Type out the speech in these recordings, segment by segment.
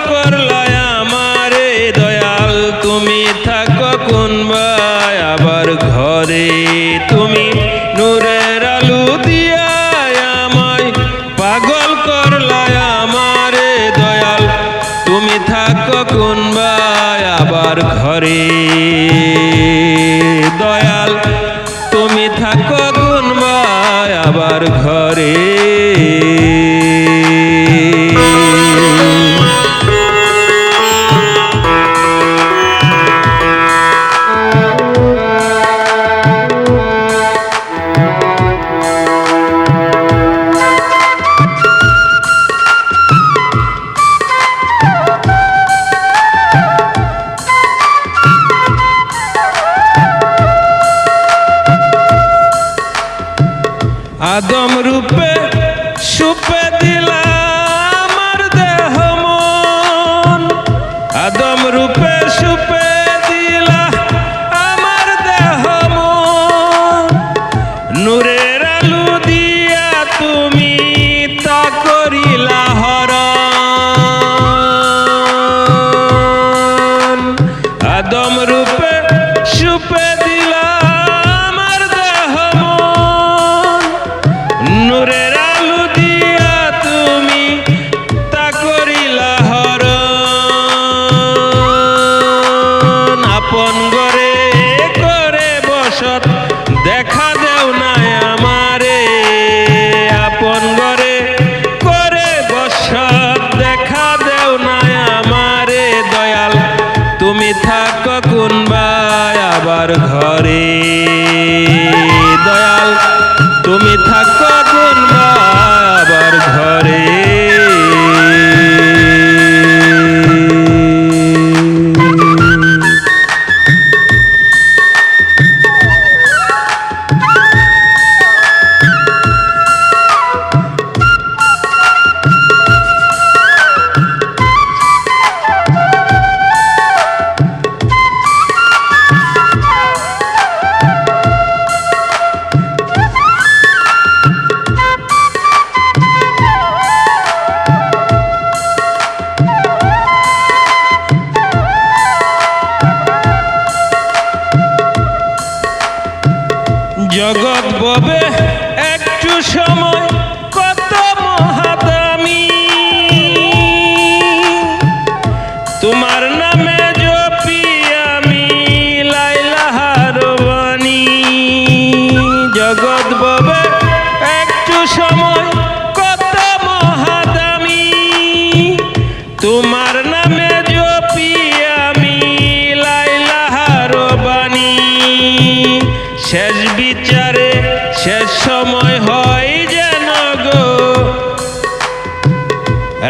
করলাই আমারে দয়াল তুমি থাকো কোনবায় আবার ঘরে তুমি নূরের আলো দিয়া আমায় পাগল করলাই আমারে দয়াল তুমি থাকো কোনবায় আবার ঘরে দয়াল তুমি থাকো কোনবায় আবার ঘরে আদম রূপে সুপে দিলা আমার দেহ মন আদম রূপে সুপে দিলা আমার দেহ মন নূরের আলো দিয়া তুমি তা করিলা হরণ আদম রূপে সুপে দিলা আমার দেহ মন নূরের আলো দিয়া তুমি তা করিলা হরণ আপন ঘরে করে বসত দেখা দেও না আমারে আপন ঘরে করে বসত দেখা দেও না আমারে দয়াল তুমি থাকো কোনবায় আবার ঘরে দয়াল তুমি থাকো কোনবায় আবার ঘরে জগৎ ববে একটু সময় কত মহাদামি তোমার নামে জপি আমি লাইলাহার বাণী জগৎ ববে একটু সময় কত মহাদামি তোমার নামে জপি আমি লাইলাহার বাণী শেষ বিচারে শেষ সময় হয় যেন গো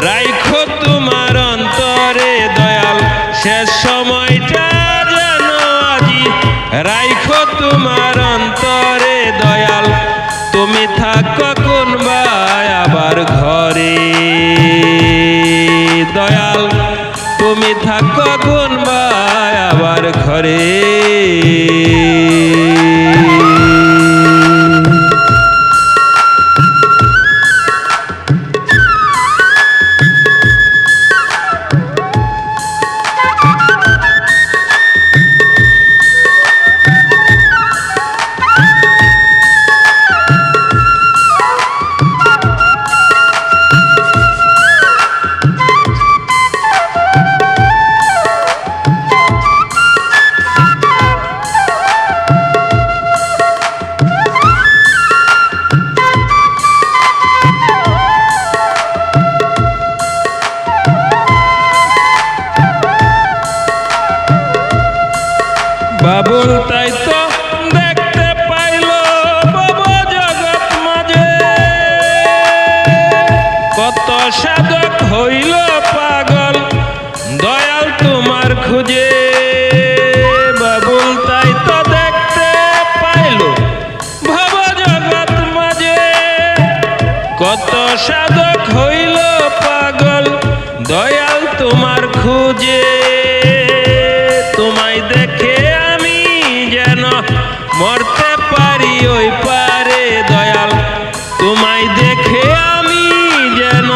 রাইখো তোমার অন্তরে দয়াল শেষ সময়টা যেন আজি রাইখো তোমার অন্তরে দয়াল তুমি থাকো কোনবায় আবার ঘরে দয়াল তুমি থাকো কোনবায় আবার ঘরে বাবুল তাই তো দেখতে পাইল বাব জগৎ মাঝে কত সাধক হইল পাগল দয়াল তোমার খুঁজে বাবুল তাই তো দেখতে পাইল ভব জগৎ মাঝে কত সাধক হইল পাগল দয়াল তোমার খুঁজে তোমায় দেখে আমি যেন মরতে পারি ওই পারে দয়াল তোমায় দেখে আমি যেন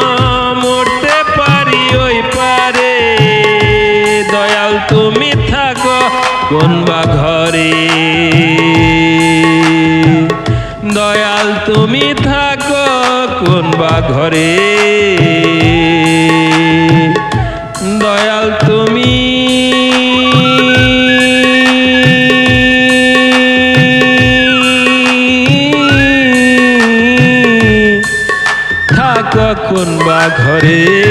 মরতে পারি ওই পারে তুমি থাকো কোন বা ঘরে, দয়াল তুমি থাকো কোন বা ঘরে, দয়াল তুমি থাকো কোন বা ঘরে।